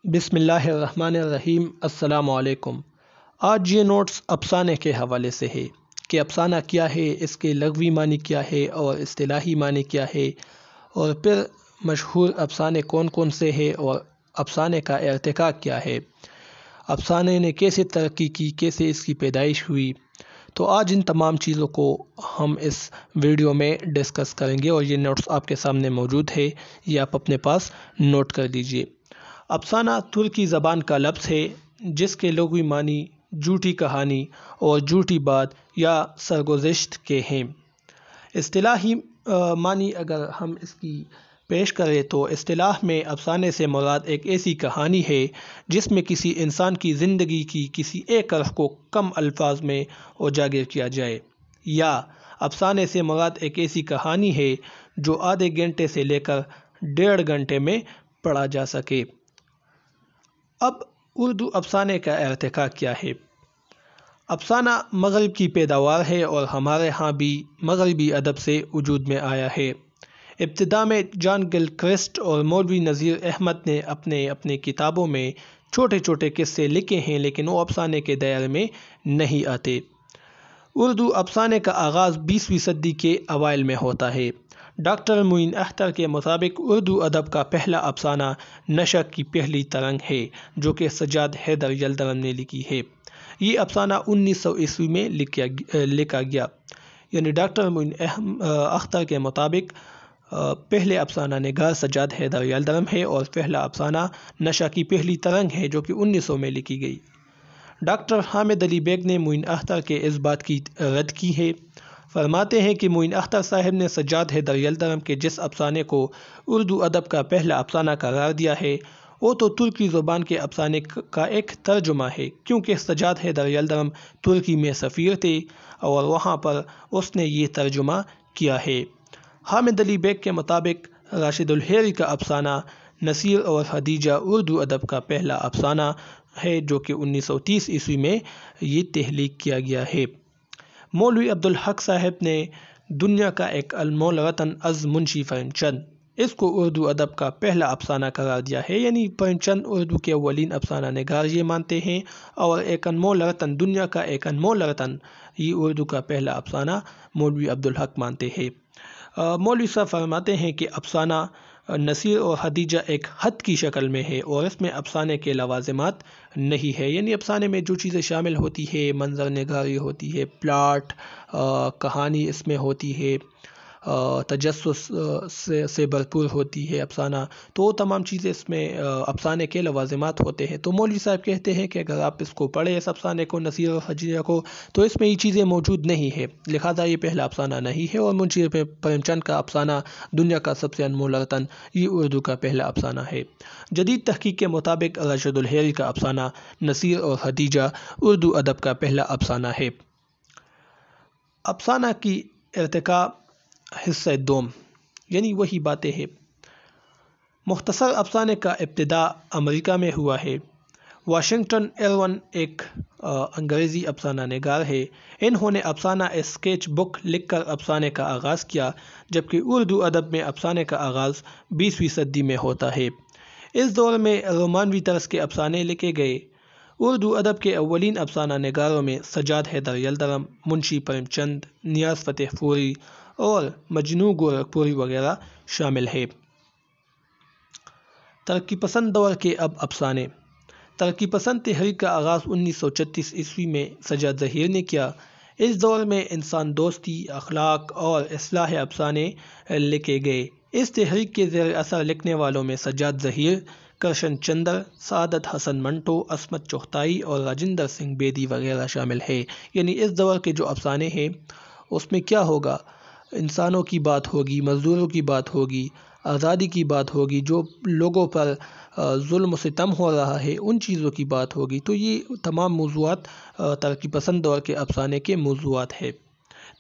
بسم اللہ الرحمن الرحیم۔ السلام علیکم۔ آج یہ نوٹس افسانے کے حوالے سے ہے کہ افسانہ کیا ہے، اس کے لغوی معنی کیا ہے اور اصطلاحی معنی کیا ہے، اور پھر مشہور افسانے کون کون سے ہیں اور افسانے کا ارتقاء کیا ہے، افسانے نے کیسے ترقی کی، کیسے اس کی پیدائش ہوئی۔ تو آج ان تمام چیزوں کو ہم اس ویڈیو میں ڈسکس کریں گے، اور یہ نوٹس آپ کے سامنے موجود ہے، یہ آپ اپنے پاس نوٹ کر دیجئے۔ افسانہ ترکی زبان کا لفظ ہے جس کے لغوی معنی جھوٹی کہانی اور جھوٹی بات یا سرگزشت کے ہیں۔ اصطلاحی معنی اگر ہم اس کی پیش کریں تو اصطلاح میں افسانے سے مراد ایک ایسی کہانی ہے جس میں کسی انسان کی زندگی کی کسی ایک رخ کو کم الفاظ میں اجاگر کیا جائے، یا افسانے سے مراد ایک ایسی کہانی ہے جو آدھے گھنٹے سے لے کر 1.5 گھنٹے میں پڑھا جا سکے۔ اب اردو افسانے کا ارتقاء کیا ہے؟ افسانہ مغرب کی پیداوار ہے اور ہمارے ہاں بھی مغربی ادب سے وجود میں آیا ہے۔ ابتدا میں جان گلکرسٹ اور مولوی نذیر احمد نے اپنے کتابوں میں چھوٹے چھوٹے قصے لکھے ہیں، لیکن وہ افسانے کے دائرے میں نہیں آتے۔ اردو افسانے کا آغاز 20ویں صدی کے اوائل میں ہوتا ہے۔ ڈاکٹر معین اختر کے مطابق اردو ادب کا پہلا افسانہ نشہ کی پہلی ترنگ ہے، جو کہ سجاد حیدر یلدرم نے لکھی ہے۔ یہ افسانہ 1900 عیسوی میں لکھا گیا، یعنی ڈاکٹر معین اختر کے مطابق پہلے افسانہ نگار سجاد حیدر یلدرم ہے، اور پہلا افسانہ نشہ کی پہلی ترنگ ہے جو کہ 1900 میں لکھی گئی۔ ڈاکٹر حامد علی بیگ نے معین اختر کے اس بات کی رد کی ہے۔ فرماتے ہیں کہ معین اختر صاحب نے سجاد حیدر یلدرم کے جس افسانے کو اردو ادب کا پہلا افسانہ قرار دیا ہے، وہ تو ترکی زبان کے افسانے کا ایک ترجمہ ہے، کیونکہ سجاد حیدر یلدرم ترکی میں سفیر تھے اور وہاں پر اس نے یہ ترجمہ کیا ہے۔ حامد علی بیگ کے مطابق راشد الحیری کا افسانہ نصیر اور خدیجہ اردو ادب کا پہلا افسانہ ہے، جو کہ 1930 عیسوی میں یہ تخلیق کیا گیا ہے۔ مولوی عبدالحق صاحب نے دنیا کا ایک انمول رتن از منشی پریم چند اس کو اردو ادب کا پہلا افسانہ قرار دیا ہے، یعنی پریم چند اردو کے اولین افسانہ نگار یہ مانتے ہیں، اور ایک انمول رتن، دنیا کا ایک انمول رتن، یہ اردو کا پہلا افسانہ مولوی عبدالحق مانتے ہیں۔ مولوی صاحب فرماتے ہیں کہ افسانہ نصیر اور خدیجہ ایک خط کی شکل میں ہے، اور اس میں افسانے کے لوازمات نہیں ہے، یعنی افسانے میں جو چیزیں شامل ہوتی ہے، منظر نگاری ہوتی ہے، پلاٹ، کہانی اس میں ہوتی ہے، تجسس سے بھرپور ہوتی ہے افسانہ، تو وہ تمام چیزیں اس میں افسانے کے لوازمات ہوتے ہیں۔ تو مولوی صاحب کہتے ہیں کہ اگر آپ اس کو پڑھیں، اس افسانے کو، نصیر اور خدیجہ کو، تو اس میں یہ چیزیں موجود نہیں ہے، لہذا یہ پہلا افسانہ نہیں ہے، اور منشی پریم چند کا افسانہ دنیا کا سب سے انمول رتن یہ اردو کا پہلا افسانہ ہے۔ جدید تحقیق کے مطابق راشد الحیری کا افسانہ نصیر اور خدیجہ اردو ادب کا پہلا افسانہ ہے۔ افسانہ کی ارتقاء حصہ دوم، یعنی وہی باتیں ہیں۔ مختصر افسانے کا ابتدا امریکہ میں ہوا ہے۔ واشنگٹن ارون ایک انگریزی افسانہ نگار ہے۔ انہوں نے افسانہ اسکیچ بک لکھ کر افسانے کا آغاز کیا، جبکہ اردو ادب میں افسانے کا آغاز 20ویں صدی میں ہوتا ہے۔ اس دور میں رومانوی طرز کے افسانے لکھے گئے۔ اردو ادب کے اولین افسانہ نگاروں میں سجاد حیدر یلدرم، منشی پریم چند، نیاز فتح پوری اور مجنوں گورکھپوری وغیرہ شامل ہیں۔ ترقی پسند دور کے افسانے۔ ترقی پسند تحریک کا آغاز 1936 عیسوی میں سجاد ظہیر نے کیا۔ اس دور میں انسان دوستی، اخلاق اور اصلاح افسانے لکھے گئے۔ اس تحریک کے زیر اثر لکھنے والوں میں سجاد ظہیر، کرشن چندر، سعادت حسن منٹو، عصمت چغتائی اور راجندر سنگھ بیدی وغیرہ شامل ہیں۔ یعنی اس دور کے جو افسانے ہیں اس میں کیا ہوگا؟ انسانوں کی بات ہوگی، مزدوروں کی بات ہوگی، آزادی کی بات ہوگی، جو لوگوں پر ظلم و ستم ہو رہا ہے ان چیزوں کی بات ہوگی۔ تو یہ تمام موضوعات ترقی پسند دور کے افسانے کے موضوعات ہیں۔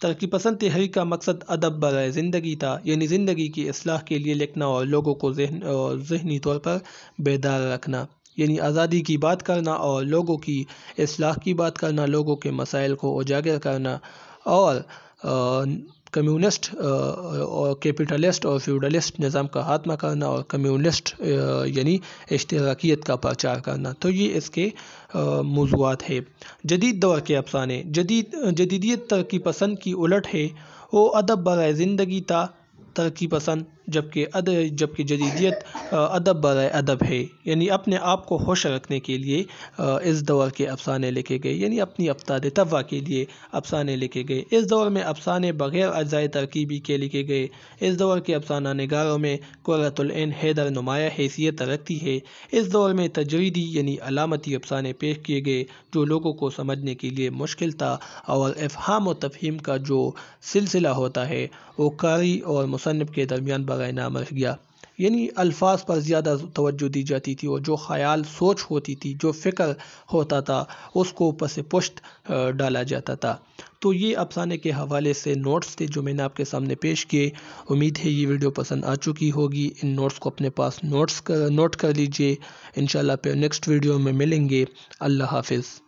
ترقی پسند تحریک کا مقصد ادب برائے زندگی تھا، یعنی زندگی کی اصلاح کے لیے لکھنا اور لوگوں کو ذہنی طور پر بیدار رکھنا، یعنی آزادی کی بات کرنا اور لوگوں کی اصلاح کی بات کرنا، لوگوں کے مسائل کو اجاگر کرنا، اور کمیونسٹ اور کیپٹلسٹ اور فیوڈلسٹ نظام کا خاتمہ کرنا اور کمیونسٹ یعنی اشتراکیت کا پرچار کرنا۔ تو یہ اس کے موضوعات ہے۔ جدید دور کے افسانے، جدیدیت ترقی پسند کی الٹ ہے۔ وہ ادب برائے زندگی تا ترقی پسند، جبکہ جدیدیت ادب برائے ادب ہے، یعنی اپنے آپ کو خوش رکھنے کے لیے اس دور کے افسانے لکھے گئے، یعنی اپنی افتاد طبع کے لیے افسانے لکھے گئے۔ اس دور میں افسانے بغیر اجزائے ترکیبی کے لکھے گئے۔ اس دور کے افسانہ نگاروں میں قرۃ العین حیدر نمایاں حیثیت رکھتی ہے۔ اس دور میں تجریدی یعنی علامتی افسانے پیش کیے گئے جو لوگوں کو سمجھنے کے لیے مشکل تھا، اور افہام و تفہیم کا جو سلسلہ ہوتا ہے وہ قاری اور مصنف کے درمیان برائے نام رہ گیا، یعنی الفاظ پر زیادہ توجہ دی جاتی تھی، اور جو خیال سوچ ہوتی تھی، جو فکر ہوتا تھا، اس کو پس پشت ڈالا جاتا تھا۔ تو یہ افسانے کے حوالے سے نوٹس تھے جو میں نے آپ کے سامنے پیش کیے۔ امید ہے یہ ویڈیو پسند آ چکی ہوگی۔ ان نوٹس کو اپنے پاس نوٹ کر لیجئے۔ انشاءاللہ پھر نیکسٹ ویڈیو میں ملیں گے۔ اللہ حافظ۔